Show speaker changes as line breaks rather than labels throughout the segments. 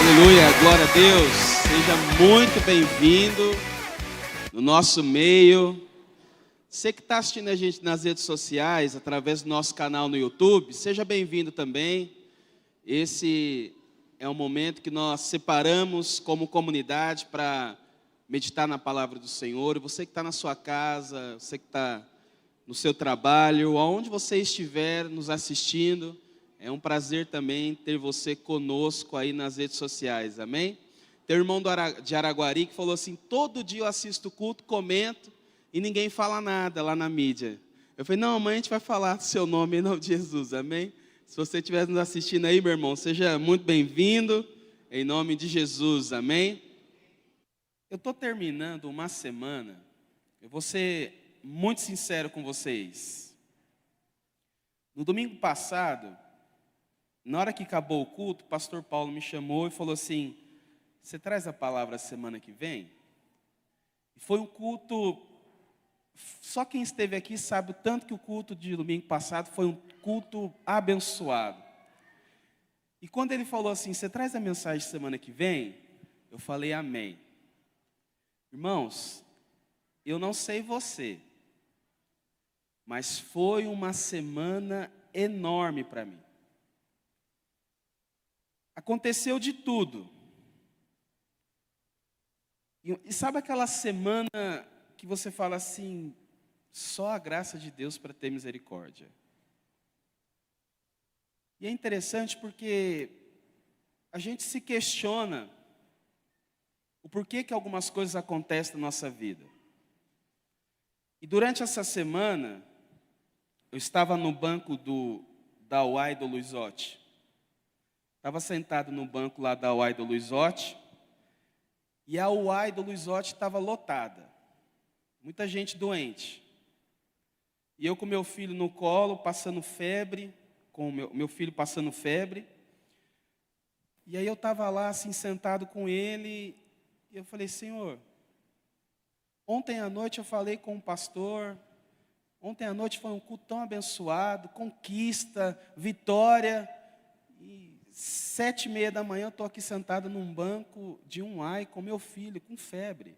Aleluia, glória a Deus. Seja muito bem-vindo no nosso meio. Você que está assistindo a gente nas redes sociais, através do nosso canal no YouTube, seja bem-vindo também. Esse é um momento que nós separamos como comunidade para meditar na palavra do Senhor. E você que está na sua casa, você que está no seu trabalho, aonde você estiver nos assistindo, é um prazer também ter você conosco aí nas redes sociais, amém? Tem um irmão de Araguari que falou assim: todo dia eu assisto o culto, comento e ninguém fala nada lá na mídia. Eu falei: não, amanhã a gente vai falar do seu nome em nome de Jesus, amém? Se você estiver nos assistindo aí, meu irmão, seja muito bem-vindo em nome de Jesus, amém? Eu estou terminando uma semana, eu vou ser muito sincero com vocês. No domingo passado, na hora que acabou o culto, o pastor Paulo me chamou e falou assim: você traz a palavra semana que vem? E foi um culto, só quem esteve aqui sabe o tanto que o culto de domingo passado foi um culto abençoado. E quando ele falou assim: você traz a mensagem semana que vem? Eu falei: amém. Irmãos, eu não sei você, mas foi uma semana enorme para mim. Aconteceu de tudo. E sabe aquela semana que você fala assim: só a graça de Deus para ter misericórdia? E é interessante porque a gente se questiona o porquê que algumas coisas acontecem na nossa vida. E durante essa semana, eu estava no banco da UAI do Luizotti. Estava sentado no banco lá da UAI do Luizotti, e a UAI do Luizotti estava lotada. Muita gente doente. E eu com meu filho no colo, passando febre, com o meu filho passando febre. E aí eu estava lá, assim, sentado com ele, e eu falei: Senhor, ontem à noite eu falei com o pastor, ontem à noite foi um culto tão abençoado, conquista, vitória, e 7:30 da manhã eu estou aqui sentado num banco de um UAI com meu filho, com febre.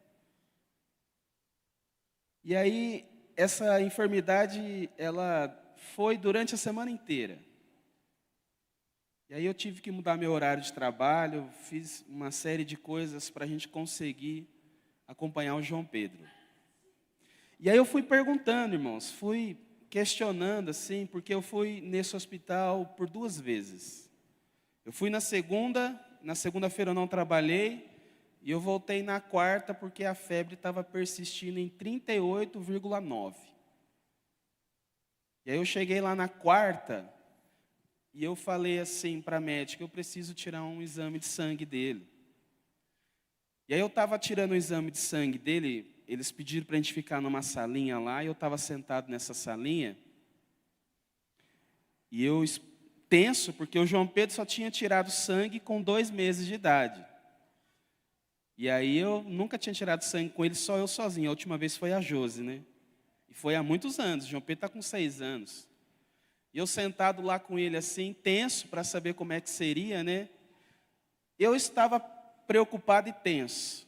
E aí, essa enfermidade, ela foi durante a semana inteira. E aí eu tive que mudar meu horário de trabalho, fiz uma série de coisas para a gente conseguir acompanhar o João Pedro. E aí eu fui perguntando, irmãos, fui questionando assim, porque eu fui nesse hospital por 2 vezes. Eu fui na segunda-feira eu não trabalhei, e eu voltei na quarta porque a febre estava persistindo em 38,9. E aí eu cheguei lá na quarta, e eu falei assim para a médica: eu preciso tirar um exame de sangue dele. E aí eu estava tirando o exame de sangue dele, eles pediram para a gente ficar numa salinha lá, e eu estava sentado nessa salinha, e eu tenso, porque o João Pedro só tinha tirado sangue com 2 meses de idade. E aí eu nunca tinha tirado sangue com ele, só eu sozinho. A última vez foi a Josi, né? E foi há muitos anos, o João Pedro está com 6 anos. E eu sentado lá com ele assim, tenso para saber como é que seria, né? Eu estava preocupado e tenso.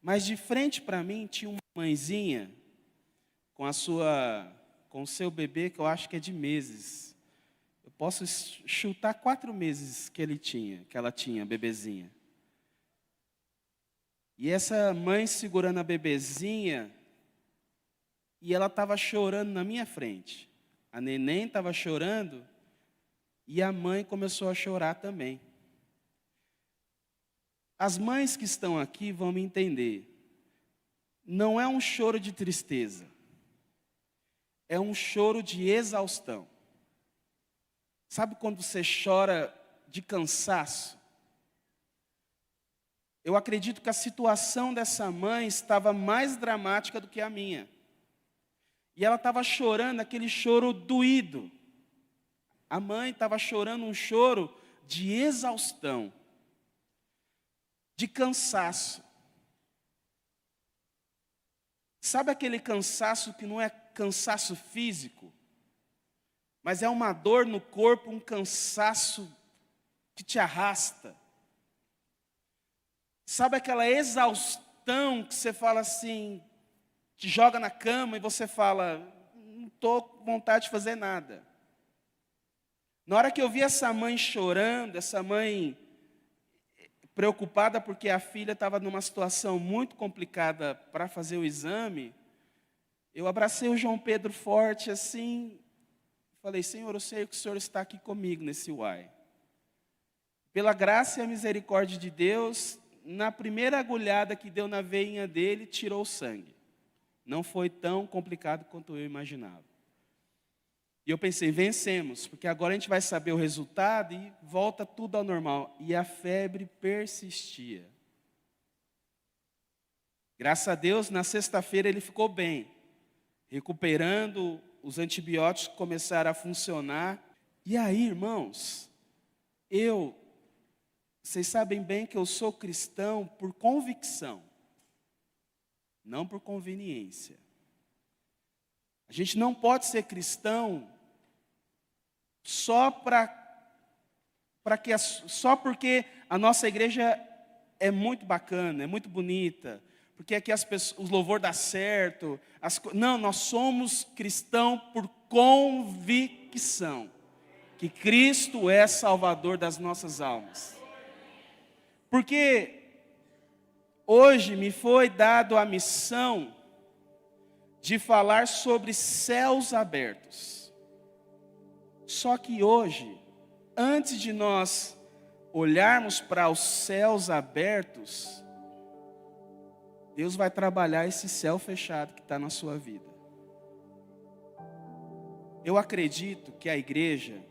Mas de frente para mim tinha uma mãezinha com o seu bebê, que eu acho que é de meses. Eu posso chutar 4 meses que ela tinha, bebezinha. E essa mãe segurando a bebezinha, e ela estava chorando na minha frente. A neném estava chorando, e a mãe começou a chorar também. As mães que estão aqui vão me entender. Não é um choro de tristeza, é um choro de exaustão. Sabe quando você chora de cansaço? Eu acredito que a situação dessa mãe estava mais dramática do que a minha. E ela estava chorando aquele choro doído. A mãe estava chorando um choro de exaustão, de cansaço. Sabe aquele cansaço que não é cansaço físico, mas é uma dor no corpo, um cansaço que te arrasta. Sabe aquela exaustão que você fala assim, te joga na cama e você fala, não estou com vontade de fazer nada. Na hora que eu vi essa mãe chorando, essa mãe preocupada porque a filha estava numa situação muito complicada para fazer o exame, eu abracei o João Pedro forte assim, falei, Senhor, eu sei que o Senhor está aqui comigo nesse uai. Pela graça e a misericórdia de Deus, na primeira agulhada que deu na veinha dele, tirou o sangue. Não foi tão complicado quanto eu imaginava. E eu pensei, vencemos, porque agora a gente vai saber o resultado e volta tudo ao normal. E a febre persistia. Graças a Deus, na sexta-feira ele ficou bem, recuperando, os antibióticos começaram a funcionar. E aí, irmãos, vocês sabem bem que eu sou cristão por convicção, não por conveniência. A gente não pode ser cristão só porque a nossa igreja é muito bacana, é muito bonita, porque aqui os louvor dá certo. Não, nós somos cristãos por convicção, que Cristo é Salvador das nossas almas. Porque hoje me foi dado a missão de falar sobre céus abertos. Só que hoje, antes de nós olharmos para os céus abertos, Deus vai trabalhar esse céu fechado que está na sua vida. Eu acredito que a igreja,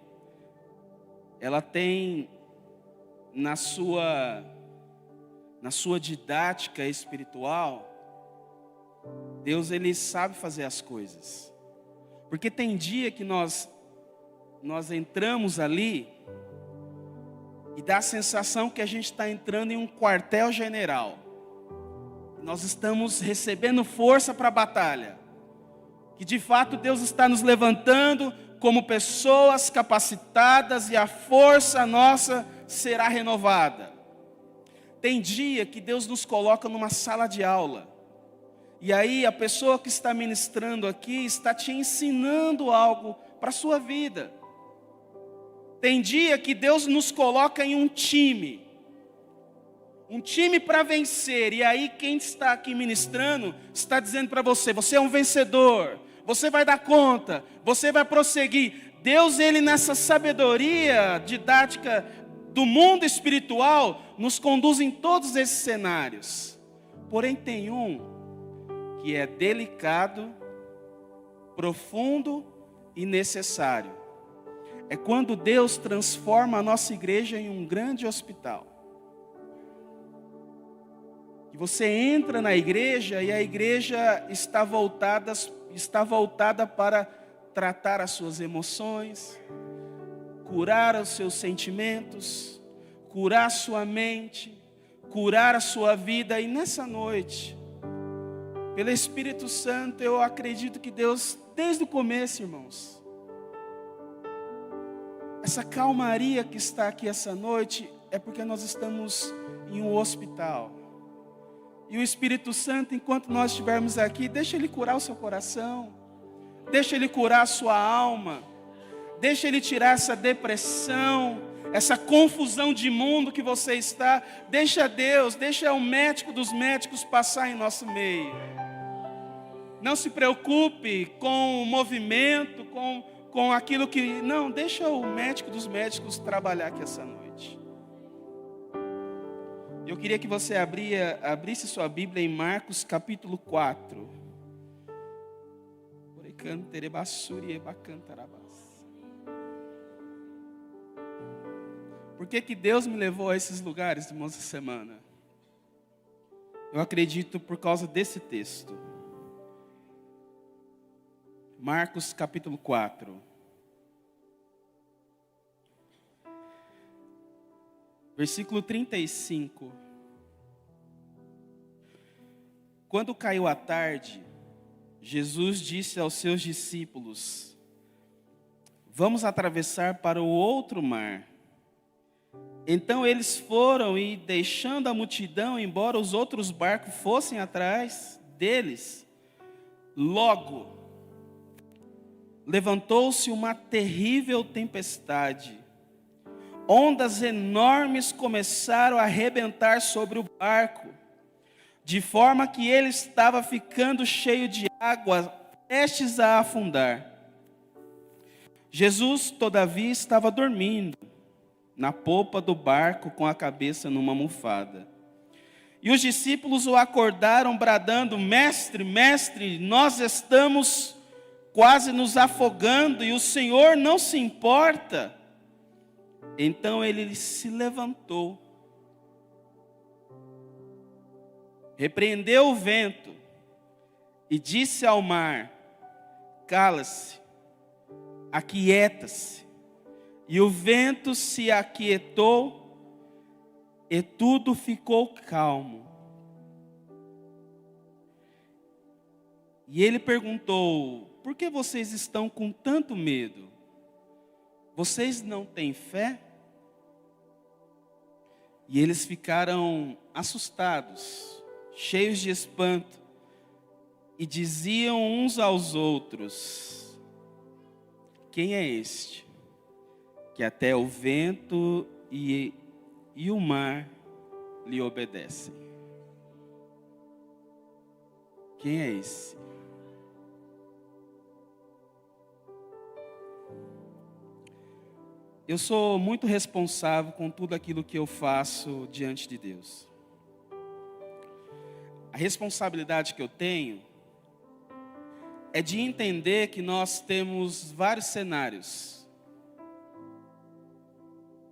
ela tem na sua didática espiritual, Deus ele sabe fazer as coisas. Porque tem dia que nós entramos ali e dá a sensação que a gente está entrando em um quartel-general. Nós estamos recebendo força para a batalha. Que de fato Deus está nos levantando como pessoas capacitadas e a força nossa será renovada. Tem dia que Deus nos coloca numa sala de aula. E aí a pessoa que está ministrando aqui está te ensinando algo para a sua vida. Tem dia que Deus nos coloca em um time para vencer. E aí quem está aqui ministrando está dizendo para você, você é um vencedor, você vai dar conta, você vai prosseguir. Deus, ele nessa sabedoria didática do mundo espiritual, nos conduz em todos esses cenários. Porém tem um que é delicado, profundo e necessário. É quando Deus transforma a nossa igreja em um grande hospital. E você entra na igreja e a igreja está voltada para tratar as suas emoções, curar os seus sentimentos, curar a sua mente, curar a sua vida. E nessa noite, pelo Espírito Santo, eu acredito que Deus, desde o começo, irmãos, essa calmaria que está aqui essa noite é porque nós estamos em um hospital. E o Espírito Santo, enquanto nós estivermos aqui, deixa Ele curar o seu coração, deixa Ele curar a sua alma, deixa Ele tirar essa depressão, essa confusão de mundo que você está. Deixa Deus, deixa o médico dos médicos passar em nosso meio. Não se preocupe com o movimento, com aquilo que... Não, deixa o médico dos médicos trabalhar aqui essa noite. Eu queria que você abrisse sua Bíblia em Marcos capítulo 4. Por que Deus me levou a esses lugares, irmãos, essa semana? Eu acredito por causa desse texto. Marcos capítulo 4. Versículo 35. Quando caiu a tarde, Jesus disse aos seus discípulos: vamos atravessar para o outro mar. Então eles foram e, deixando a multidão, embora os outros barcos fossem atrás deles, logo levantou-se uma terrível tempestade. Ondas enormes começaram a arrebentar sobre o barco, de forma que ele estava ficando cheio de água, prestes a afundar. Jesus, todavia, estava dormindo na popa do barco com a cabeça numa almofada. E os discípulos o acordaram bradando: Mestre, mestre, nós estamos quase nos afogando e o Senhor não se importa. Então ele se levantou, repreendeu o vento e disse ao mar: cala-se, aquieta-se. E o vento se aquietou e tudo ficou calmo. E ele perguntou: por que vocês estão com tanto medo? Vocês não têm fé? E eles ficaram assustados, cheios de espanto, e diziam uns aos outros: quem é este, que até o vento e o mar lhe obedecem? Quem é esse? Eu sou muito responsável com tudo aquilo que eu faço diante de Deus. A responsabilidade que eu tenho é de entender que nós temos vários cenários.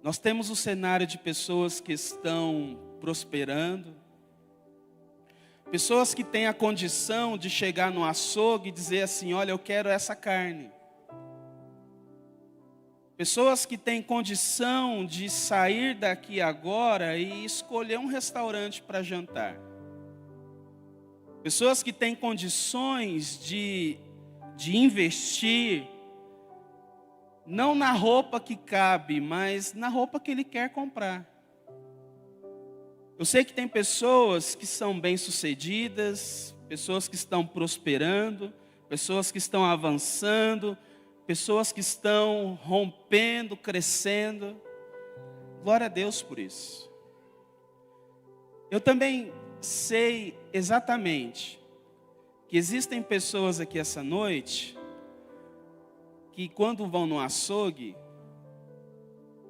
Nós temos o cenário de pessoas que estão prosperando, pessoas que têm a condição de chegar no açougue e dizer assim: olha, eu quero essa carne. Pessoas que têm condição de sair daqui agora e escolher um restaurante para jantar. Pessoas que têm condições de investir, não na roupa que cabe, mas na roupa que ele quer comprar. Eu sei que tem pessoas que são bem-sucedidas, pessoas que estão prosperando, pessoas que estão avançando, pessoas que estão rompendo, crescendo. Glória a Deus por isso. Eu também sei exatamente que existem pessoas aqui essa noite que, quando vão no açougue,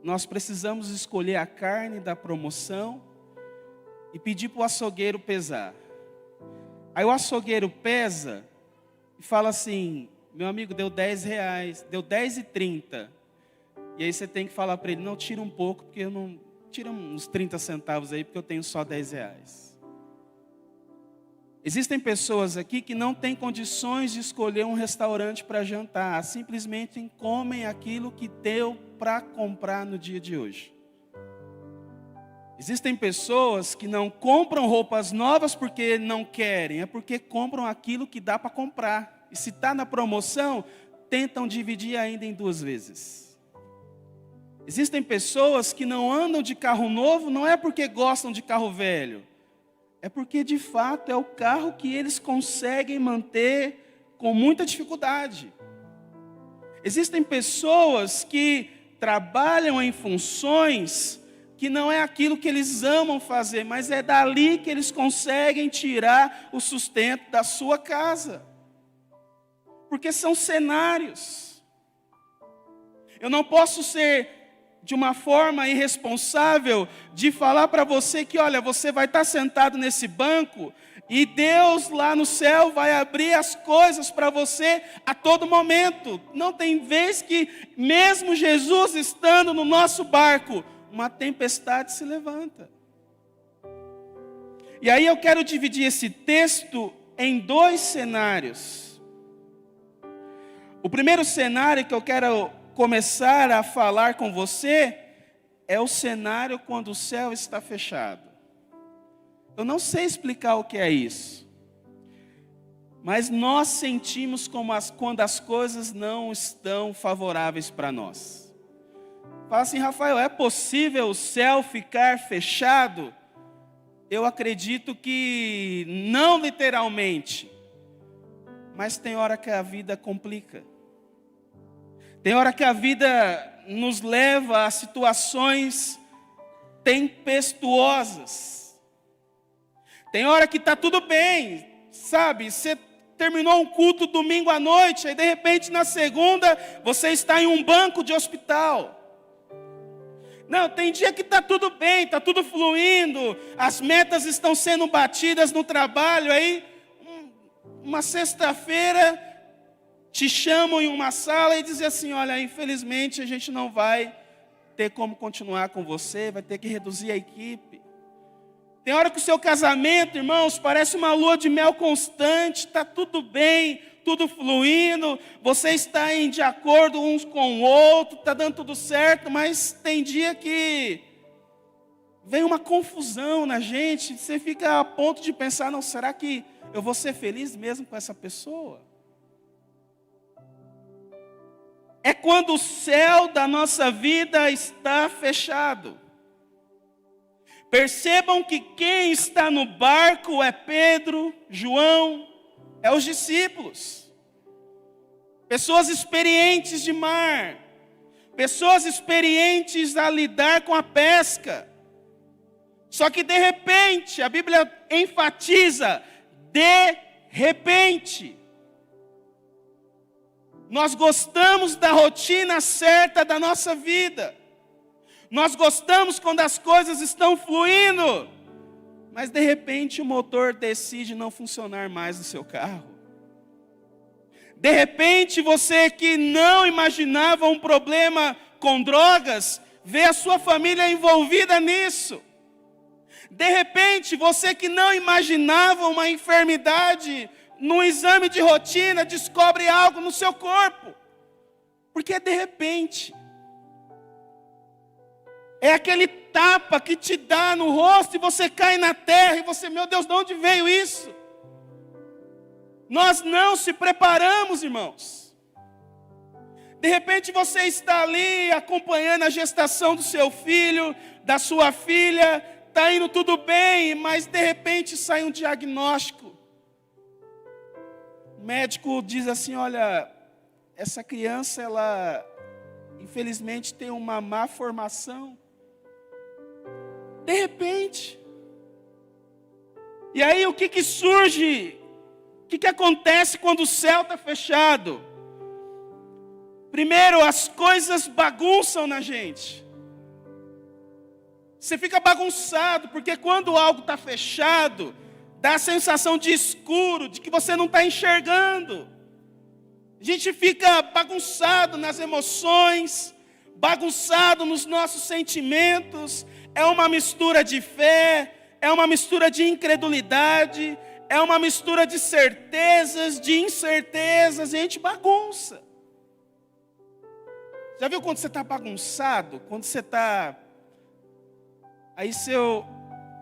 nós precisamos escolher a carne da promoção e pedir para o açougueiro pesar. Aí o açougueiro pesa e fala assim: meu amigo, deu R$10, deu R$10,30. E aí você tem que falar para ele: não, tira um pouco, porque eu não... Tira uns 30 centavos aí, porque eu tenho só R$10. Existem pessoas aqui que não têm condições de escolher um restaurante para jantar, simplesmente comem aquilo que deu para comprar no dia de hoje. Existem pessoas que não compram roupas novas porque não querem, é porque compram aquilo que dá para comprar. E se está na promoção, tentam dividir ainda em 2 vezes. Existem pessoas que não andam de carro novo, não é porque gostam de carro velho. É porque, de fato, é o carro que eles conseguem manter com muita dificuldade. Existem pessoas que trabalham em funções que não é aquilo que eles amam fazer, mas é dali que eles conseguem tirar o sustento da sua casa. Porque são cenários. Eu não posso ser de uma forma irresponsável de falar para você que, olha, você vai estar sentado nesse banco e Deus lá no céu vai abrir as coisas para você a todo momento. Não tem vez que, mesmo Jesus estando no nosso barco, uma tempestade se levanta. E aí eu quero dividir esse texto em 2 cenários. O primeiro cenário que eu quero começar a falar com você é o cenário quando o céu está fechado. Eu não sei explicar o que é isso, mas nós sentimos quando as coisas não estão favoráveis para nós. Fala assim, Rafael, é possível o céu ficar fechado? Eu acredito que não literalmente, mas tem hora que a vida complica. Tem hora que a vida nos leva a situações tempestuosas. Tem hora que está tudo bem, sabe? Você terminou um culto domingo à noite, aí de repente na segunda você está em um banco de hospital. Não, tem dia que está tudo bem, está tudo fluindo, as metas estão sendo batidas no trabalho, aí uma sexta-feira te chamam em uma sala e dizem assim, olha, infelizmente a gente não vai ter como continuar com você, vai ter que reduzir a equipe. Tem hora que o seu casamento, irmãos, parece uma lua de mel constante, está tudo bem, tudo fluindo, você está de acordo uns com o outro, está dando tudo certo, mas tem dia que vem uma confusão na gente, você fica a ponto de pensar, não, será que eu vou ser feliz mesmo com essa pessoa? É quando o céu da nossa vida está fechado. Percebam que quem está no barco é Pedro, João, é os discípulos. Pessoas experientes de mar. Pessoas experientes a lidar com a pesca. Só que de repente, a Bíblia enfatiza, de repente. Nós gostamos da rotina certa da nossa vida. Nós gostamos quando as coisas estão fluindo. Mas de repente o motor decide não funcionar mais no seu carro. De repente você que não imaginava um problema com drogas, vê a sua família envolvida nisso. De repente você que não imaginava uma enfermidade, num exame de rotina, descobre algo no seu corpo. Porque é de repente. É aquele tapa que te dá no rosto e você cai na terra e você, meu Deus, de onde veio isso? Nós não se preparamos, irmãos. De repente você está ali acompanhando a gestação do seu filho, da sua filha, está indo tudo bem, mas de repente sai um diagnóstico. O médico diz assim, olha, essa criança, ela infelizmente tem uma má formação. De repente. E aí o que surge? O que acontece quando o céu está fechado? Primeiro, as coisas bagunçam na gente. Você fica bagunçado, porque quando algo está fechado, dá a sensação de escuro, de que você não está enxergando. A gente fica bagunçado nas emoções, bagunçado nos nossos sentimentos. É uma mistura de fé, é uma mistura de incredulidade, é uma mistura de certezas, de incertezas, e a gente bagunça. Já viu quando você está bagunçado? Quando você está... Aí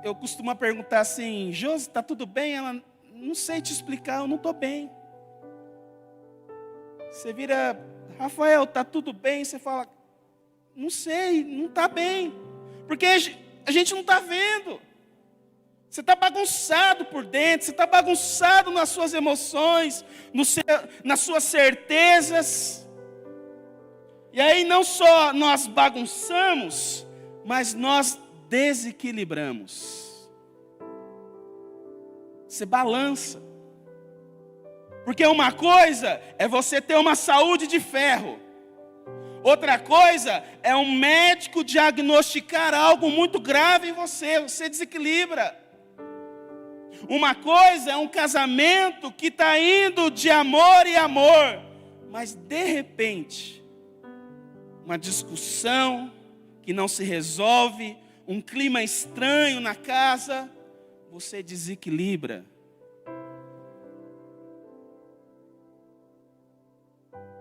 eu costumo perguntar assim, Josi, está tudo bem? Ela, não sei te explicar, eu não estou bem. Você vira, Rafael, está tudo bem? Você fala, não sei, não está bem. Porque a gente não está vendo. Você está bagunçado por dentro, você está bagunçado nas suas emoções, nas suas certezas. E aí não só nós bagunçamos, mas nós desequilibramos. Você balança. Porque uma coisa é você ter uma saúde de ferro. Outra coisa é um médico diagnosticar algo muito grave em você, você desequilibra. Uma coisa é um casamento que está indo de amor e amor, mas de repente, uma discussão que não se resolve, um clima estranho na casa, você desequilibra.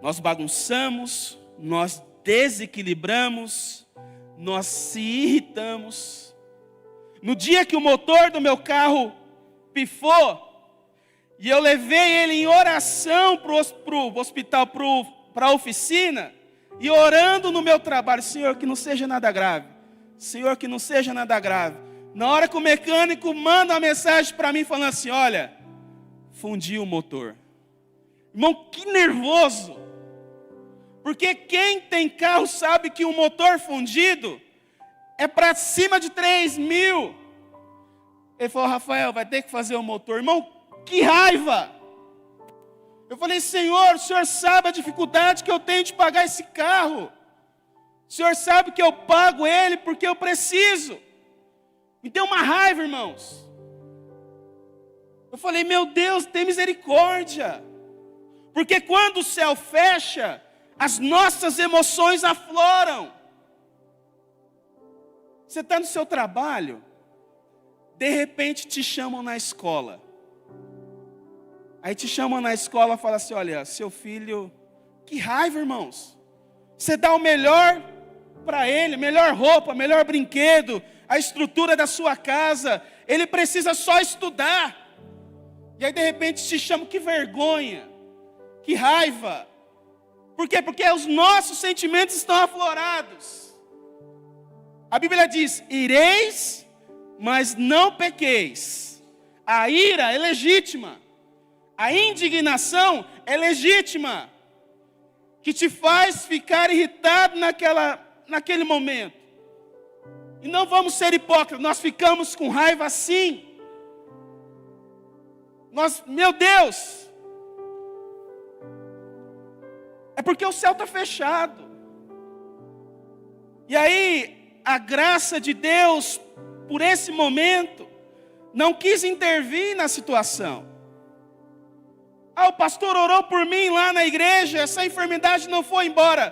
Nós bagunçamos, nós desequilibramos, nós se irritamos. No dia que o motor do meu carro pifou, e eu levei ele em oração para o hospital, para a oficina, e orando no meu trabalho, Senhor, que não seja nada grave. Senhor, que não seja nada grave. Na hora que o mecânico manda uma mensagem para mim falando assim, olha, fundiu o motor. Irmão, que nervoso. Porque quem tem carro sabe que um motor fundido é para cima de 3.000. Ele falou, Rafael, vai ter que fazer o motor. Irmão, que raiva. Eu falei, Senhor, o Senhor sabe a dificuldade que eu tenho de pagar esse carro. O Senhor sabe que eu pago ele porque eu preciso. Me deu uma raiva, irmãos. Eu falei, meu Deus, tem misericórdia. Porque quando o céu fecha, as nossas emoções afloram. Você está no seu trabalho, de repente te chamam na escola. Aí te chamam na escola e falam assim, olha, seu filho, que raiva, irmãos. Você dá o melhor para ele, melhor roupa, melhor brinquedo, a estrutura da sua casa, ele precisa só estudar. E aí de repente te chamam, que vergonha, que raiva. Por quê? Porque os nossos sentimentos estão aflorados. A Bíblia diz, ireis, mas não pequeis. A ira é legítima. A indignação é legítima. Que te faz ficar irritado naquele momento. E não vamos ser hipócritas, nós ficamos com raiva sim. Meu Deus, é porque o céu está fechado. E aí, a graça de Deus, por esse momento, não quis intervir na situação. O pastor orou por mim lá na igreja, essa enfermidade não foi embora.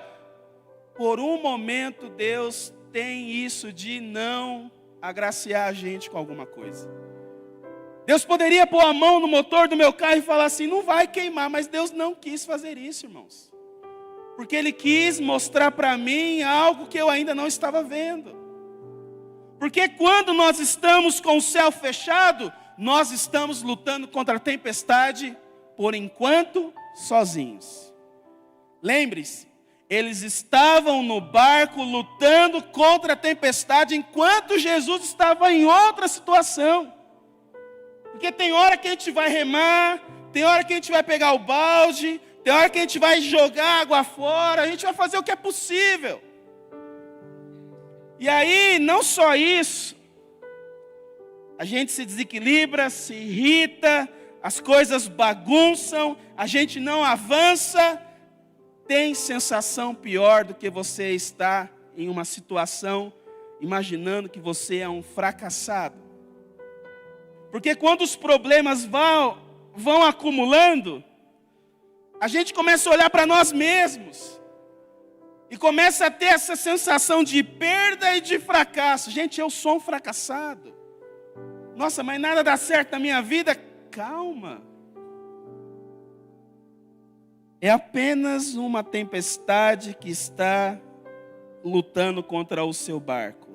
Por um momento, Deus tem isso de não agraciar a gente com alguma coisa. Deus poderia pôr a mão no motor do meu carro e falar assim, não vai queimar, mas Deus não quis fazer isso, irmãos. Porque Ele quis mostrar para mim algo que eu ainda não estava vendo. Porque quando nós estamos com o céu fechado, nós estamos lutando contra a tempestade, por enquanto, sozinhos. Lembre-se, eles estavam no barco lutando contra a tempestade, enquanto Jesus estava em outra situação. Porque tem hora que a gente vai remar, tem hora que a gente vai pegar o balde, tem hora que a gente vai jogar água fora, a gente vai fazer o que é possível. E aí, não só isso, a gente se desequilibra, se irrita, as coisas bagunçam, a gente não avança. Tem sensação pior do que você estar em uma situação imaginando que você é um fracassado. Porque quando os problemas vão acumulando, a gente começa a olhar para nós mesmos e começa a ter essa sensação de perda e de fracasso. Gente, eu sou um fracassado. Nossa, mas nada dá certo na minha vida. Calma. É apenas uma tempestade que está lutando contra o seu barco.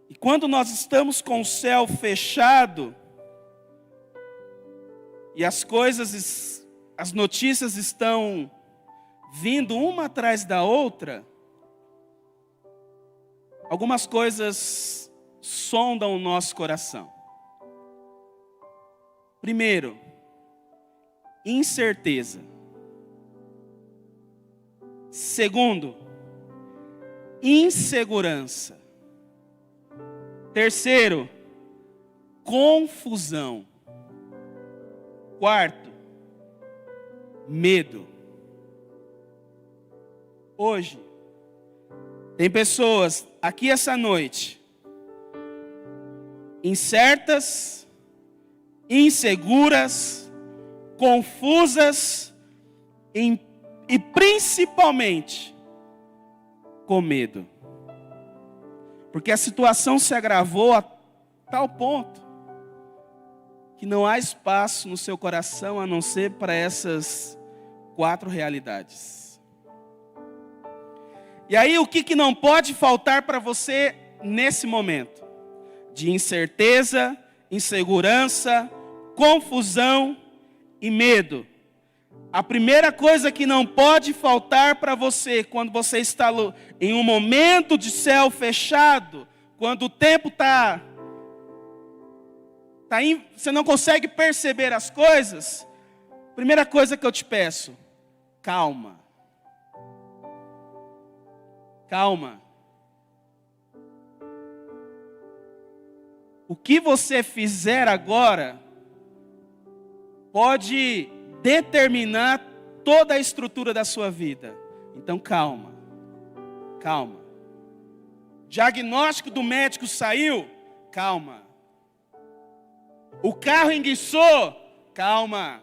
E quando nós estamos com o céu fechado, e as notícias estão vindo uma atrás da outra, algumas coisas sondam o nosso coração. Primeiro, incerteza. Segundo, insegurança. Terceiro, confusão. Quarto, medo. Hoje, tem pessoas aqui essa noite, incertas, inseguras, confusas e principalmente com medo. Porque a situação se agravou a tal ponto que não há espaço no seu coração a não ser para essas 4 realidades. E aí o que não pode faltar para você nesse momento? De incerteza, insegurança, confusão e medo. A primeira coisa que não pode faltar para você, quando você está em um momento de céu fechado, quando o tempo você não consegue perceber as coisas, primeira coisa que eu te peço, calma. Calma. O que você fizer agora pode determinar toda a estrutura da sua vida. Então calma. Calma. Diagnóstico do médico saiu? Calma. O carro enguiçou? Calma.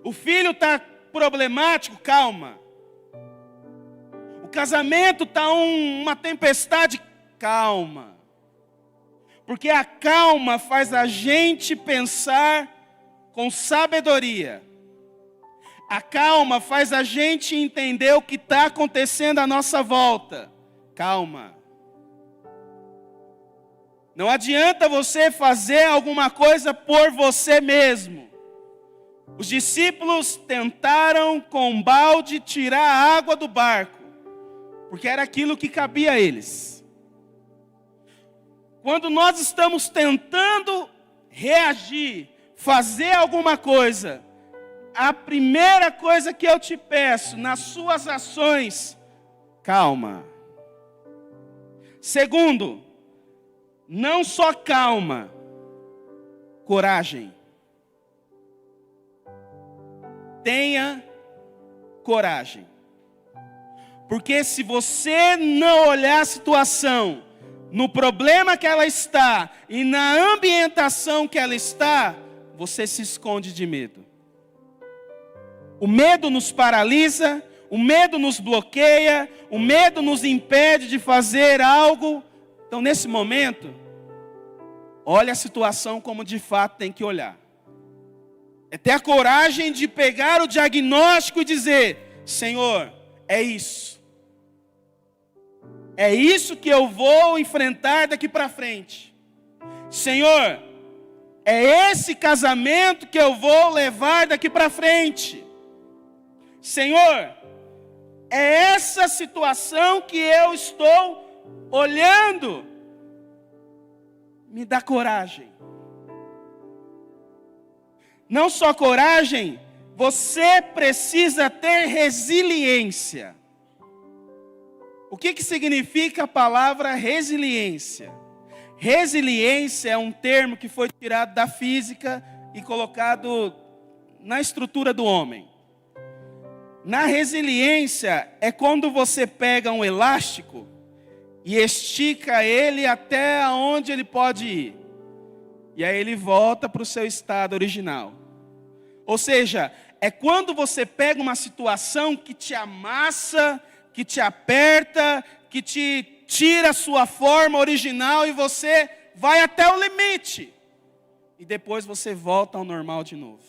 O filho está problemático? Calma. O casamento está uma tempestade? Calma. Porque a calma faz a gente pensar com sabedoria. A calma faz a gente entender o que está acontecendo à nossa volta. Calma. Não adianta você fazer alguma coisa por você mesmo. Os discípulos tentaram com um balde tirar a água do barco, porque era aquilo que cabia a eles. Quando nós estamos tentando reagir, fazer alguma coisa, a primeira coisa que eu te peço nas suas ações, calma. Segundo, não só calma, coragem. Tenha coragem. Porque se você não olhar a situação, no problema que ela está e na ambientação que ela está, você se esconde de medo. O medo nos paralisa, o medo nos bloqueia, o medo nos impede de fazer algo. Então, nesse momento, olhe a situação como de fato tem que olhar. É ter a coragem de pegar o diagnóstico e dizer: Senhor, é isso. É isso que eu vou enfrentar daqui para frente. Senhor, é esse casamento que eu vou levar daqui para frente. Senhor, é essa situação que eu estou olhando. Me dá coragem. Não só coragem, você precisa ter resiliência. O que significa a palavra resiliência? Resiliência é um termo que foi tirado da física e colocado na estrutura do homem. Na resiliência é quando você pega um elástico e estica ele até onde ele pode ir. E aí ele volta para o seu estado original. Ou seja, é quando você pega uma situação que te amassa, que te aperta, que te tira a sua forma original e você vai até o limite. E depois você volta ao normal de novo.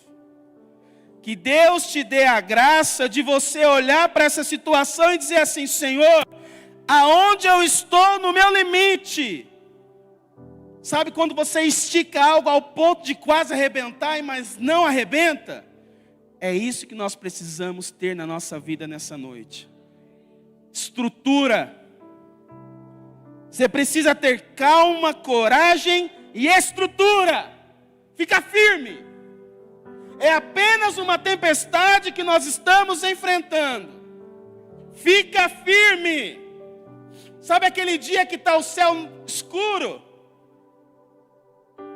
Que Deus te dê a graça de você olhar para essa situação e dizer assim: Senhor, aonde eu estou no meu limite? Sabe quando você estica algo ao ponto de quase arrebentar, mas não arrebenta? É isso que nós precisamos ter na nossa vida nessa noite. Estrutura. Você precisa ter calma, coragem e estrutura. Fica firme. É apenas uma tempestade que nós estamos enfrentando. Fica firme. Sabe aquele dia que está o céu escuro?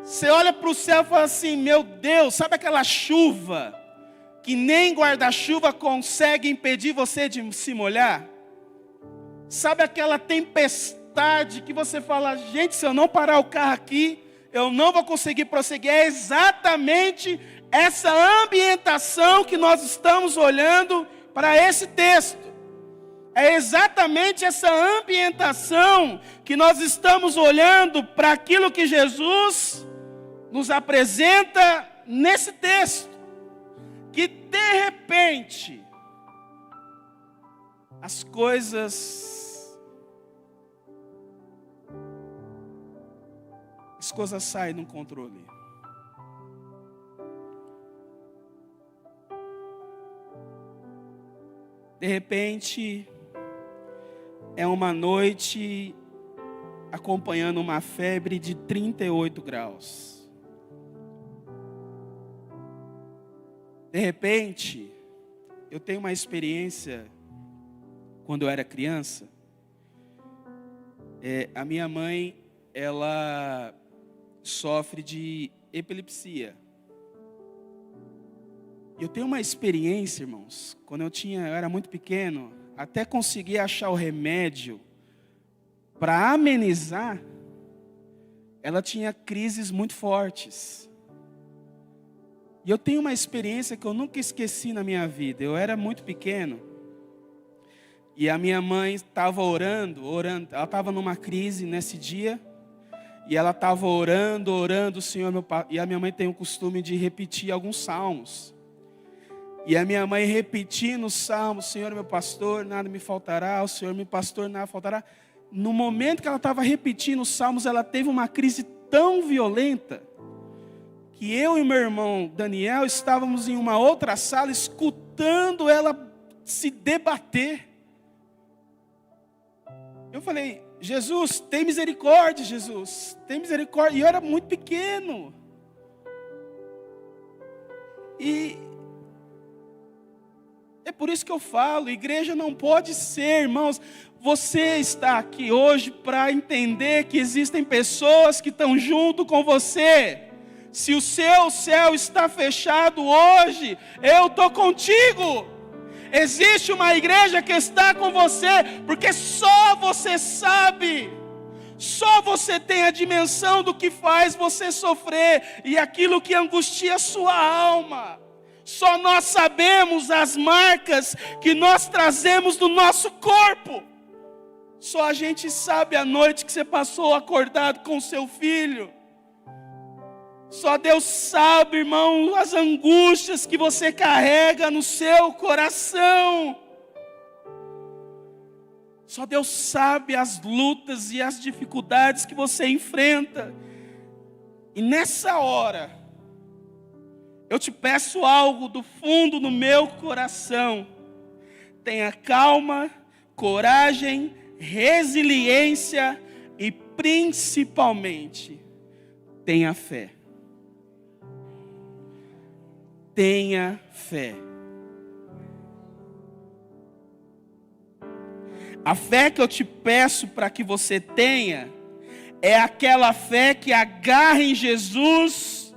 Você olha para o céu e fala assim: meu Deus, sabe aquela chuva que nem guarda-chuva consegue impedir você de se molhar? Sabe aquela tempestade que você fala: gente, se eu não parar o carro aqui, eu não vou conseguir prosseguir? É exatamente essa ambientação que nós estamos olhando para esse texto. É exatamente essa ambientação que nós estamos olhando para aquilo que Jesus nos apresenta nesse texto. Que de repente as coisas saem do controle. De repente, é uma noite acompanhando uma febre de 38 graus. De repente, eu tenho uma experiência, quando eu era criança, a minha mãe, ela sofre de epilepsia. Eu tenho uma experiência, irmãos, quando eu era muito pequeno, até conseguir achar o remédio para amenizar, ela tinha crises muito fortes. E eu tenho uma experiência que eu nunca esqueci na minha vida. Eu era muito pequeno, e a minha mãe estava orando, ela estava numa crise nesse dia, e ela estava orando, Senhor, meu Pai, e a minha mãe tem o costume de repetir alguns salmos. E a minha mãe repetindo os salmos, Senhor meu pastor, nada me faltará, o Senhor meu pastor, nada faltará. No momento que ela estava repetindo os salmos, ela teve uma crise tão violenta, que eu e meu irmão Daniel estávamos em uma outra sala, escutando ela se debater. Eu falei, Jesus, tem misericórdia, Jesus, tem misericórdia. E eu era muito pequeno. E é por isso que eu falo, igreja não pode ser, irmãos. Você está aqui hoje para entender que existem pessoas que estão junto com você. Se o seu céu está fechado hoje, eu estou contigo. Existe uma igreja que está com você, porque só você sabe. Só você tem a dimensão do que faz você sofrer e aquilo que angustia a sua alma. Só nós sabemos as marcas que nós trazemos do nosso corpo. Só a gente sabe a noite que você passou acordado com seu filho. Só Deus sabe, irmão, as angústias que você carrega no seu coração. Só Deus sabe as lutas e as dificuldades que você enfrenta. E nessa hora, eu te peço algo do fundo do meu coração. Tenha calma, coragem, resiliência e principalmente, tenha fé. Tenha fé. A fé que eu te peço para que você tenha é aquela fé que agarra em Jesus,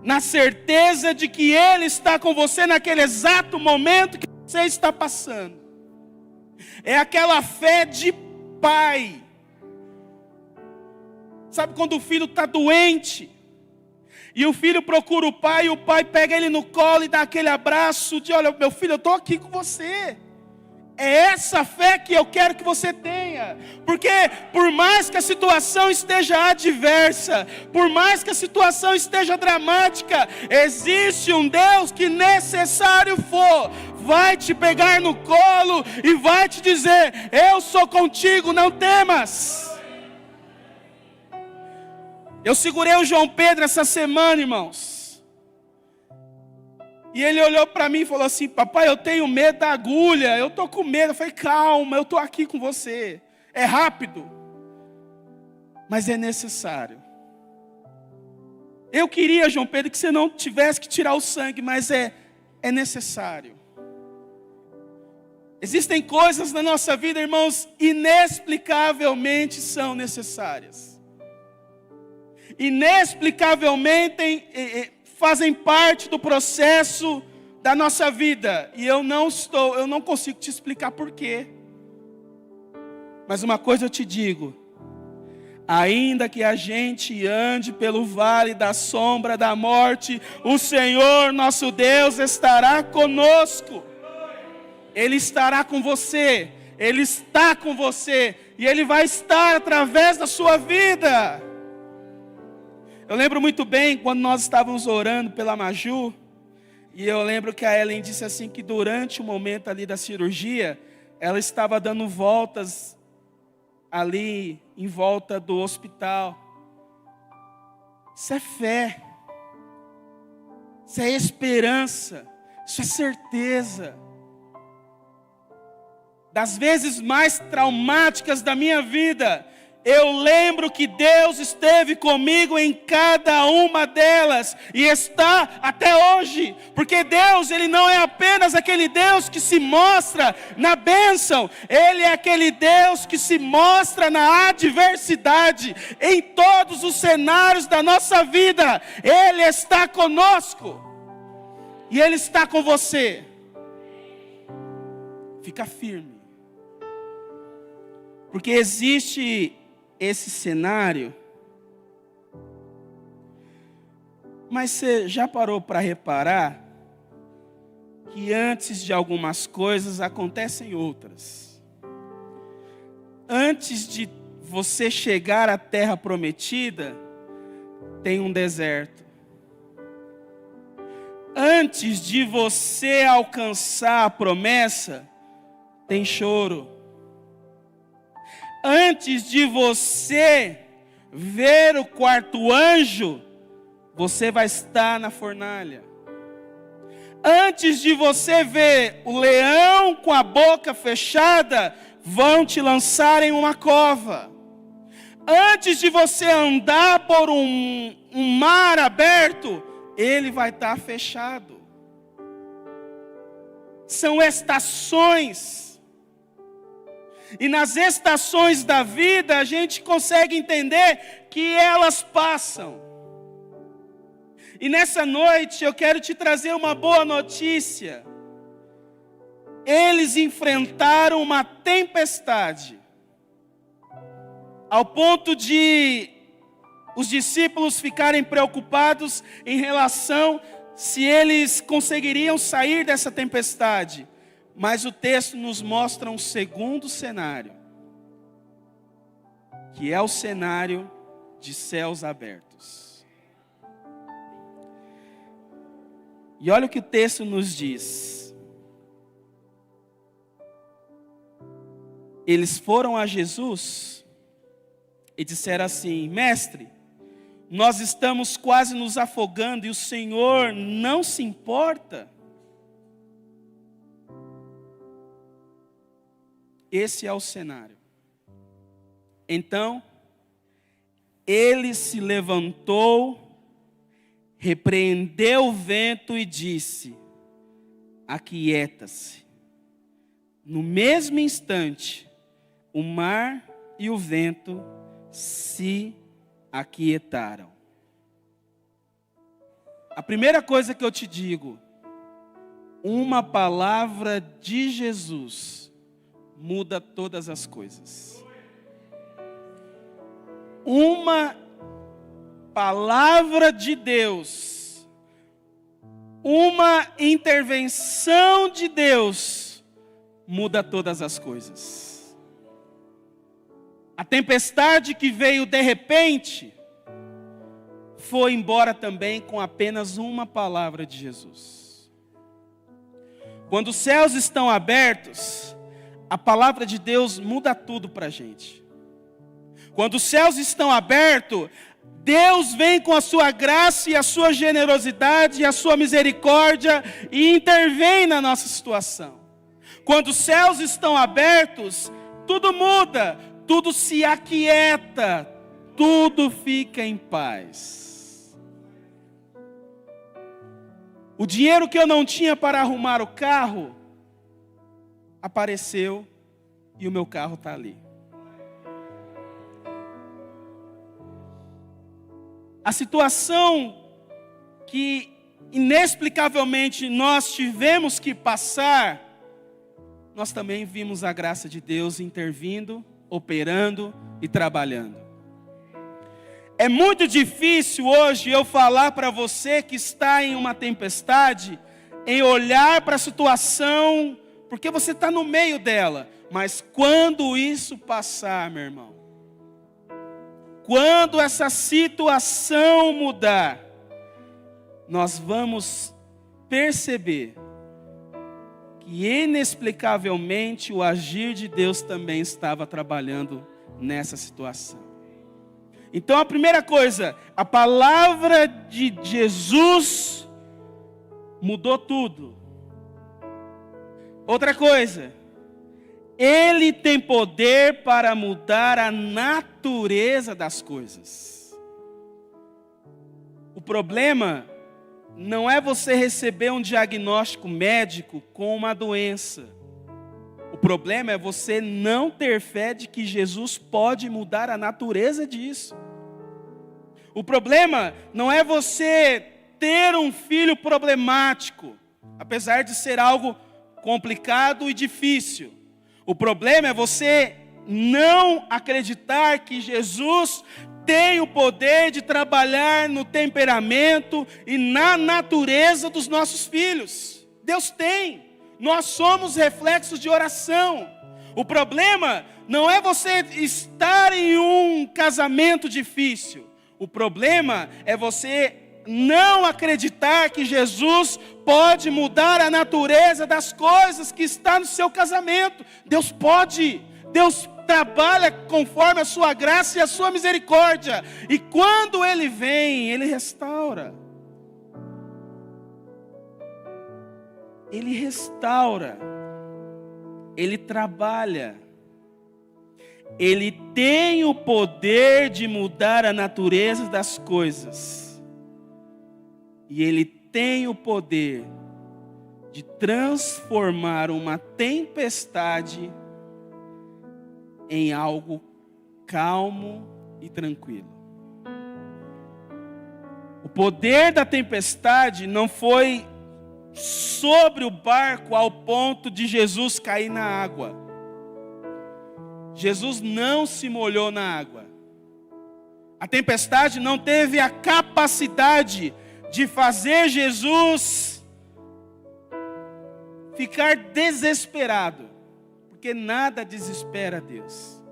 na certeza de que Ele está com você naquele exato momento que você está passando. É aquela fé de pai. Sabe quando o filho está doente, e o filho procura o pai, e o pai pega ele no colo e dá aquele abraço de, olha, meu filho, eu estou aqui com você. É essa fé que eu quero que você tenha. Porque por mais que a situação esteja adversa, por mais que a situação esteja dramática, existe um Deus que, necessário for, vai te pegar no colo e vai te dizer, eu sou contigo, não temas. Eu segurei o João Pedro essa semana, irmãos. E ele olhou para mim e falou assim, papai, eu tenho medo da agulha, eu estou com medo. Eu falei, calma, eu estou aqui com você. É rápido, mas é necessário. Eu queria, João Pedro, que você não tivesse que tirar o sangue, mas é necessário. Existem coisas na nossa vida, irmãos, inexplicavelmente são necessárias. Inexplicavelmente fazem parte do processo da nossa vida. E eu não consigo te explicar porquê. Mas uma coisa eu te digo: ainda que a gente ande pelo vale da sombra da morte, o Senhor nosso Deus estará conosco. Ele estará com você. Ele está com você. E Ele vai estar através da sua vida. Eu lembro muito bem quando nós estávamos orando pela Maju, e eu lembro que a Ellen disse assim, que durante o momento ali da cirurgia, ela estava dando voltas ali em volta do hospital. Isso é fé, isso é esperança, isso é certeza. das vezes mais traumáticas da minha vida, eu lembro que Deus esteve comigo em cada uma delas, e está até hoje, porque Deus, Ele não é apenas aquele Deus que se mostra na bênção, Ele é aquele Deus que se mostra na adversidade, em todos os cenários da nossa vida, Ele está conosco, e Ele está com você. Fica firme, porque existe esse cenário, mas você já parou para reparar que antes de algumas coisas acontecem outras? Antes de você chegar à terra prometida, tem um deserto. Antes de você alcançar a promessa, tem choro. Antes de você ver o quarto anjo, você vai estar na fornalha. Antes de você ver o leão com a boca fechada, vão te lançar em uma cova. Antes de você andar por um mar aberto, ele vai estar fechado. São estações. E nas estações da vida, a gente consegue entender que elas passam. E nessa noite, eu quero te trazer uma boa notícia. Eles enfrentaram uma tempestade, ao ponto de os discípulos ficarem preocupados em relação se eles conseguiriam sair dessa tempestade. Mas o texto nos mostra um segundo cenário, que é o cenário de céus abertos. E olha o que o texto nos diz. Eles foram a Jesus e disseram assim: Mestre, nós estamos quase nos afogando e o Senhor não se importa? Esse é o cenário. Então, ele se levantou, repreendeu o vento e disse: aquieta-se. No mesmo instante, o mar e o vento se aquietaram. A primeira coisa que eu te digo, uma palavra de Jesus muda todas as coisas. Uma palavra de Deus, uma intervenção de Deus, muda todas as coisas. A tempestade que veio de repente, foi embora também com apenas uma palavra de Jesus. Quando os céus estão abertos, a palavra de Deus muda tudo para a gente. Quando os céus estão abertos, Deus vem com a sua graça e a sua generosidade e a sua misericórdia e intervém na nossa situação. Quando os céus estão abertos, tudo muda, tudo se aquieta, tudo fica em paz. O dinheiro que eu não tinha para arrumar o carro apareceu e o meu carro está ali. A situação que inexplicavelmente nós tivemos que passar, nós também vimos a graça de Deus intervindo, operando e trabalhando. É muito difícil hoje eu falar para você que está em uma tempestade, em olhar para a situação, porque você está no meio dela. Mas quando isso passar, meu irmão, quando essa situação mudar, nós vamos perceber que inexplicavelmente o agir de Deus também estava trabalhando nessa situação. Então a primeira coisa, a palavra de Jesus mudou tudo. Outra coisa, Ele tem poder para mudar a natureza das coisas. O problema não é você receber um diagnóstico médico com uma doença. O problema é você não ter fé de que Jesus pode mudar a natureza disso. O problema não é você ter um filho problemático, apesar de ser algo complicado e difícil. O problema é você não acreditar que Jesus tem o poder de trabalhar no temperamento e na natureza dos nossos filhos. Deus tem. Nós somos reflexos de oração. O problema não é você estar em um casamento difícil. O problema é você não acreditar que Jesus pode mudar a natureza das coisas que está no seu casamento. Deus pode. Deus trabalha conforme a sua graça e a sua misericórdia. E quando Ele vem, Ele restaura. Ele restaura. Ele trabalha. Ele tem o poder de mudar a natureza das coisas. E Ele tem o poder de transformar uma tempestade em algo calmo e tranquilo. O poder da tempestade não foi sobre o barco ao ponto de Jesus cair na água. Jesus não se molhou na água. A tempestade não teve a capacidade de fazer Jesus ficar desesperado, porque nada desespera a Deus.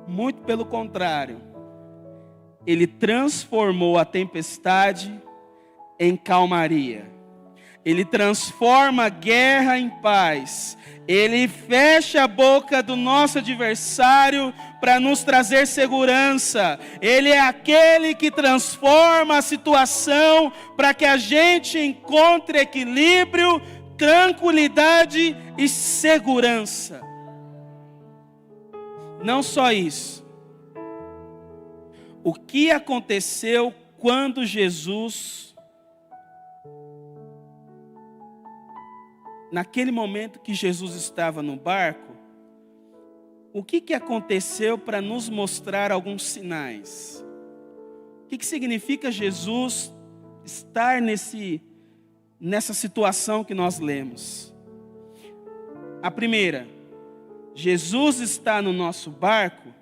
Muito pelo contrário, Ele transformou a tempestade em calmaria. Ele transforma a guerra em paz. Ele fecha a boca do nosso adversário para nos trazer segurança. Ele é aquele que transforma a situação para que a gente encontre equilíbrio, tranquilidade e segurança. Não só isso. O que aconteceu quando naquele momento que Jesus estava no barco, o que aconteceu para nos mostrar alguns sinais? O que significa Jesus estar nessa situação que nós lemos? A primeira, Jesus está no nosso barco,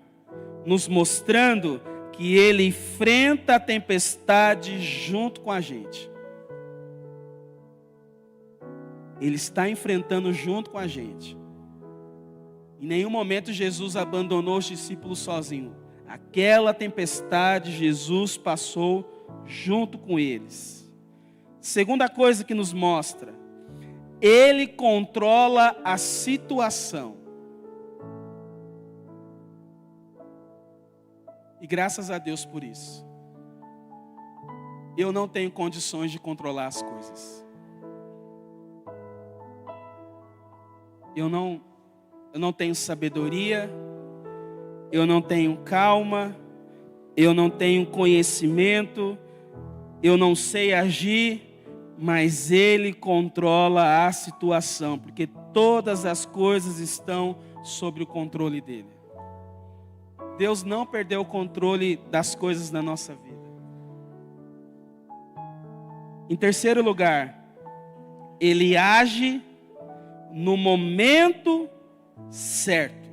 nos mostrando que Ele enfrenta a tempestade junto com a gente. Ele está enfrentando junto com a gente. Em nenhum momento Jesus abandonou os discípulos sozinho. Aquela tempestade Jesus passou junto com eles. Segunda coisa que nos mostra, Ele controla a situação. E graças a Deus por isso. Eu não tenho condições de controlar as coisas. Eu não tenho sabedoria, eu não tenho calma, eu não tenho conhecimento, eu não sei agir, mas Ele controla a situação, porque todas as coisas estão sob o controle dEle. Deus não perdeu o controle das coisas na nossa vida. Em terceiro lugar, Ele age no momento certo.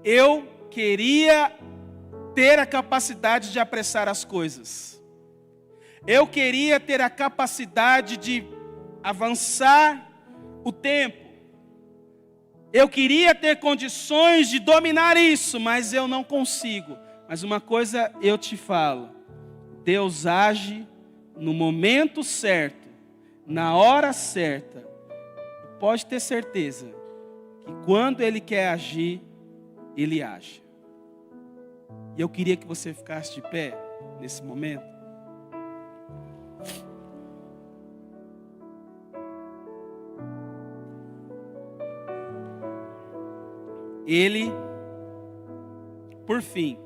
Eu queria ter a capacidade de apressar as coisas. Eu queria ter a capacidade de avançar o tempo. Eu queria ter condições de dominar isso, mas eu não consigo. Mas uma coisa eu te falo: Deus age no momento certo, na hora certa. Pode ter certeza que quando Ele quer agir, Ele age. E eu queria que você ficasse de pé nesse momento. Ele, por fim,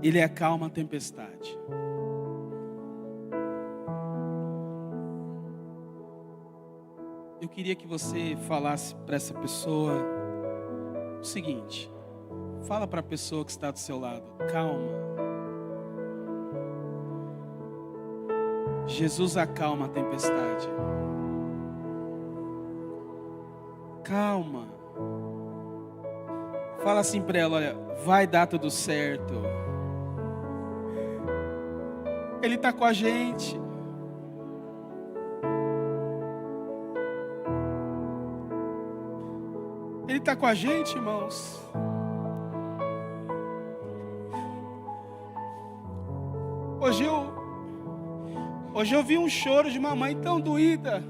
Ele acalma a tempestade. Eu queria que você falasse para essa pessoa o seguinte. Fala para a pessoa que está do seu lado. Calma. Jesus acalma a tempestade. Calma. Fala assim para ela, olha, vai dar tudo certo. Ele está com a gente. Ele está com a gente, irmãos. Hoje eu vi um choro de uma mãe tão doída.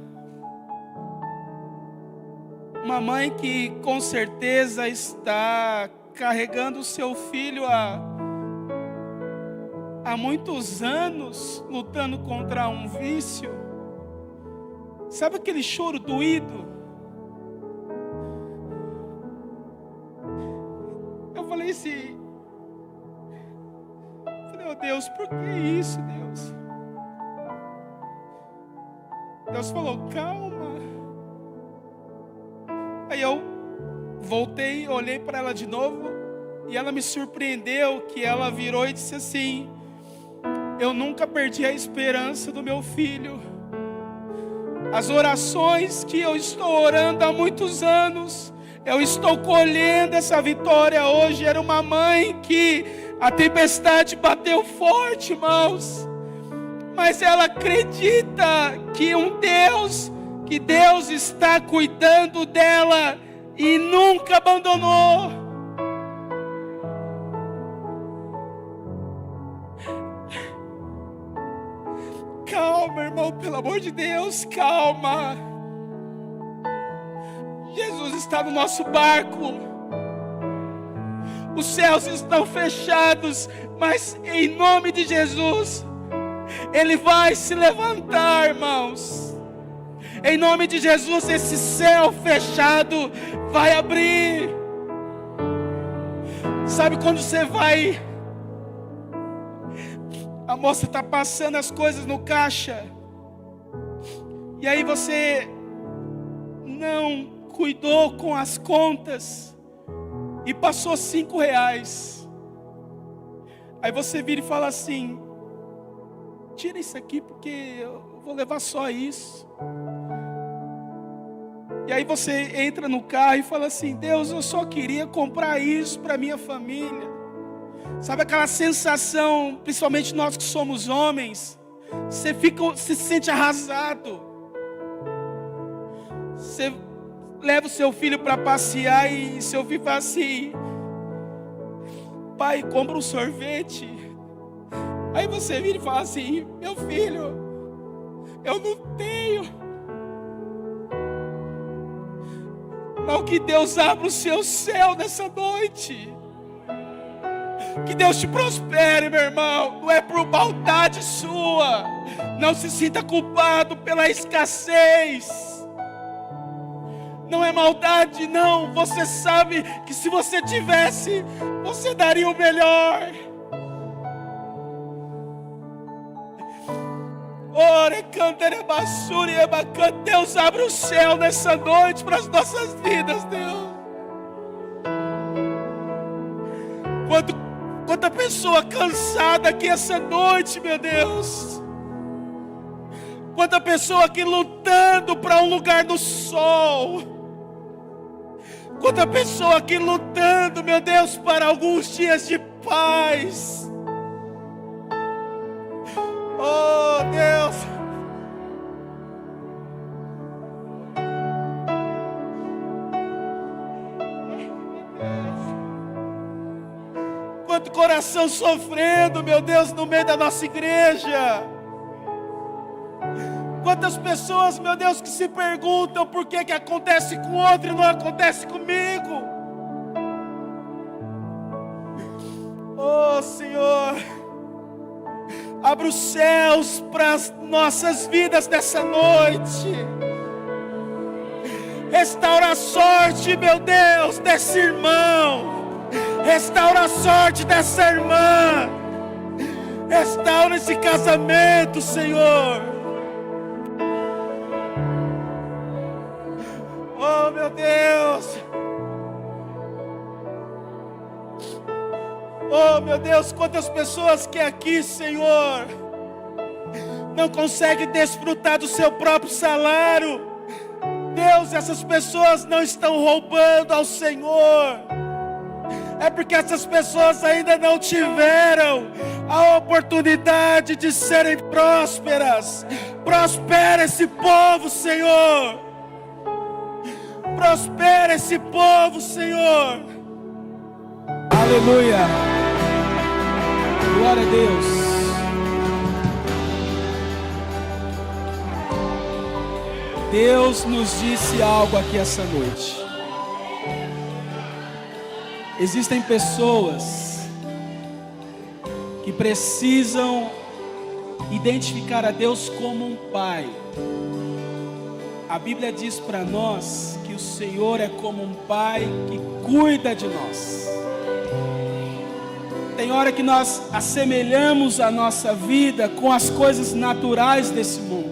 Uma mãe que com certeza está carregando o seu filho há muitos anos, lutando contra um vício. Sabe aquele choro doído? Eu falei assim, oh Deus, por que isso, Deus? Deus falou, calma. Aí eu voltei, olhei para ela de novo, e ela me surpreendeu, que ela virou e disse assim, eu nunca perdi a esperança do meu filho. As orações que eu estou orando há muitos anos, eu estou colhendo essa vitória hoje. Era uma mãe que a tempestade bateu forte, irmãos, mas ela acredita que que Deus está cuidando dela e nunca abandonou. Calma, irmão, pelo amor de Deus, calma. Jesus está no nosso barco. Os céus estão fechados, mas em nome de Jesus, Ele vai se levantar, irmãos. Em nome de Jesus, esse céu fechado vai abrir. Sabe quando você vai... A moça está passando as coisas no caixa. E aí você não cuidou com as contas. E passou R$5. Aí você vira e fala assim, tira isso aqui porque eu vou levar só isso. E aí você entra no carro e fala assim, Deus, eu só queria comprar isso para minha família. Sabe aquela sensação, principalmente nós que somos homens, você se sente arrasado. Você leva o seu filho para passear e seu filho fala assim, pai, compra um sorvete. Aí você vira e fala assim, meu filho, eu não tenho. Mas que Deus abra o seu céu nessa noite. Que Deus te prospere, meu irmão. Não é por maldade sua. Não se sinta culpado pela escassez. Não é maldade, não. Você sabe que se você tivesse, você daria o melhor. Ore, cantere, basure, ebacante. Deus abre o céu nessa noite para as nossas vidas, Deus. Quanta pessoa cansada aqui essa noite, meu Deus. Quanta pessoa aqui lutando para um lugar no sol. Quanta pessoa aqui lutando, meu Deus, para alguns dias de paz. Oh, Deus. Quanto coração sofrendo, meu Deus, no meio da nossa igreja. Quantas pessoas, meu Deus, que se perguntam por que acontece com outro e não acontece comigo. Oh, Senhor.
Abra os céus para as nossas vidas nessa noite. Restaura a sorte, meu Deus, desse irmão. Restaura a sorte dessa irmã. Restaura esse casamento, Senhor. Oh, meu Deus. Oh, meu Deus, quantas pessoas que aqui, Senhor, não conseguem desfrutar do seu próprio salário. Deus, essas pessoas não estão roubando ao Senhor. É porque essas pessoas ainda não tiveram a oportunidade de serem prósperas. Prospera esse povo, Senhor. Prospera esse povo, Senhor.
Aleluia. Glória a Deus. Deus nos disse algo aqui essa noite. Existem pessoas que precisam identificar a Deus como um pai. A Bíblia diz para nós que o Senhor é como um pai que cuida de nós. Tem hora que nós assemelhamos a nossa vida com as coisas naturais desse mundo.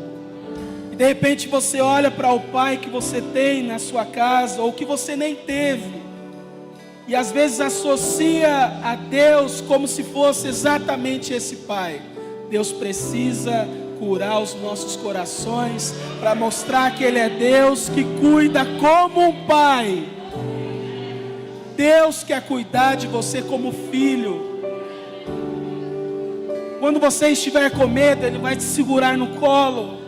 E de repente você olha para o pai que você tem na sua casa, ou que você nem teve, e às vezes associa a Deus como se fosse exatamente esse pai. Deus precisa curar os nossos corações para mostrar que Ele é Deus que cuida como um pai. Deus quer cuidar de você como filho. Quando você estiver com medo, Ele vai te segurar no colo.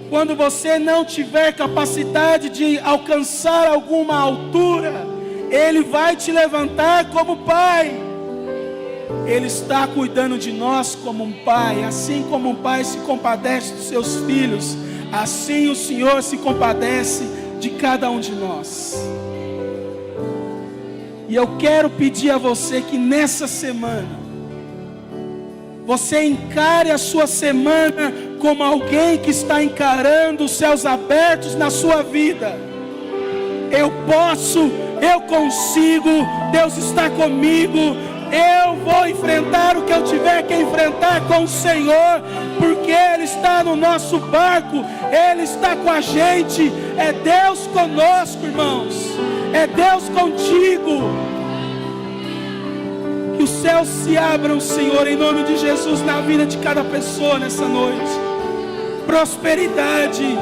Quando você não tiver capacidade de alcançar alguma altura, Ele vai te levantar como pai. Ele está cuidando de nós como um pai. Assim como um pai se compadece dos seus filhos, assim o Senhor se compadece de cada um de nós. E eu quero pedir a você que nessa semana você encare a sua semana como alguém que está encarando os céus abertos na sua vida. Eu posso, eu consigo, Deus está comigo. Eu vou enfrentar o que eu tiver que enfrentar com o Senhor, porque Ele está no nosso barco, Ele está com a gente. É Deus conosco, irmãos. É Deus contigo. Que os céus se abram, Senhor, em nome de Jesus, na vida de cada pessoa nessa noite. Prosperidade,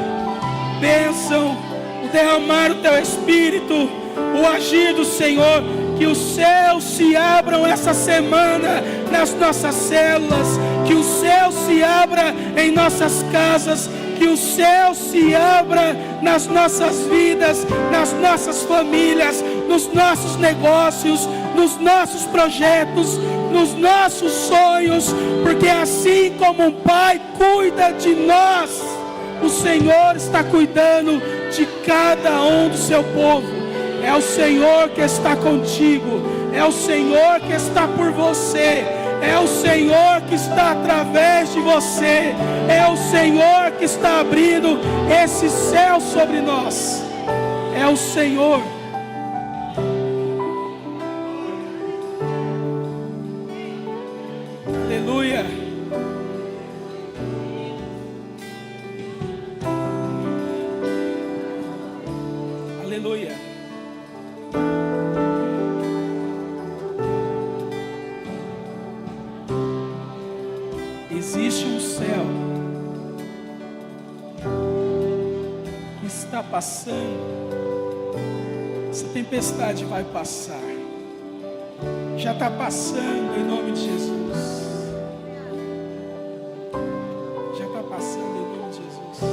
bênção, o derramar do Teu Espírito, o agir do Senhor. Que os céus se abram essa semana nas nossas células. Que o céu se abra em nossas casas. Que o céu se abra nas nossas vidas, nas nossas famílias, nos nossos negócios, nos nossos projetos, nos nossos sonhos. Porque assim como um pai cuida de nós, o Senhor está cuidando de cada um do seu povo. É o Senhor que está contigo. É o Senhor que está por você. É o Senhor que está através de você. É o Senhor que está abrindo esse céu sobre nós. É o Senhor. Aleluia. Aleluia. Existe um céu que está passando. Essa tempestade vai passar. Já está passando em nome de Jesus. Já está passando em nome de Jesus.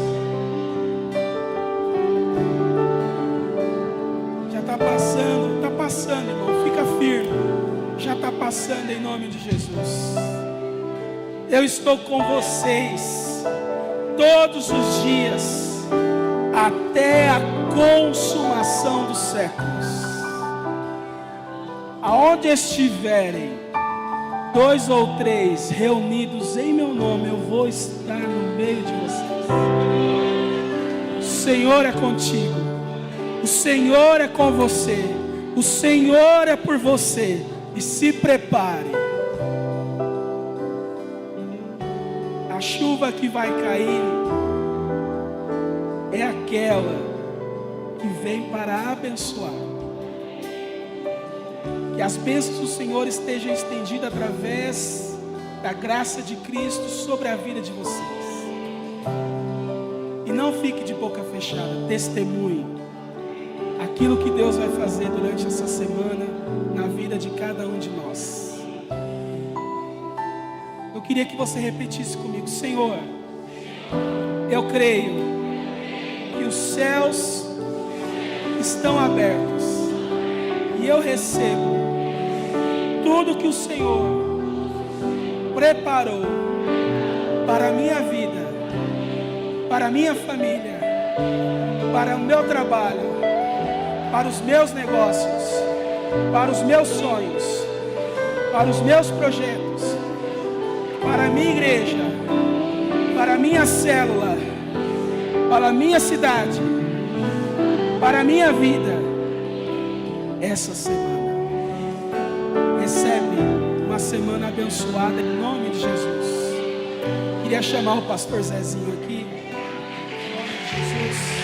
Já está passando, irmão. Fica firme. Já está passando em nome de Jesus. Eu estou com vocês todos os dias, até a consumação dos séculos. Aonde estiverem, 2 ou 3 reunidos em meu nome, eu vou estar no meio de vocês. O Senhor é contigo, o Senhor é com você, o Senhor é por você. E se prepare, a chuva que vai cair é aquela que vem para abençoar. Que as bênçãos do Senhor estejam estendidas através da graça de Cristo sobre a vida de vocês. E não fique de boca fechada, testemunhe aquilo que Deus vai fazer durante essa semana na vida de cada um de nós. Eu queria que você repetisse comigo: Senhor, eu creio que os céus estão abertos e eu recebo tudo que o Senhor preparou para a minha vida, para a minha família, para o meu trabalho, para os meus negócios, para os meus sonhos, para os meus projetos, para a minha igreja, para a minha célula, para a minha cidade, para a minha vida. Essa semana, recebe uma semana abençoada em nome de Jesus. Queria chamar o pastor Zezinho aqui, em nome de Jesus.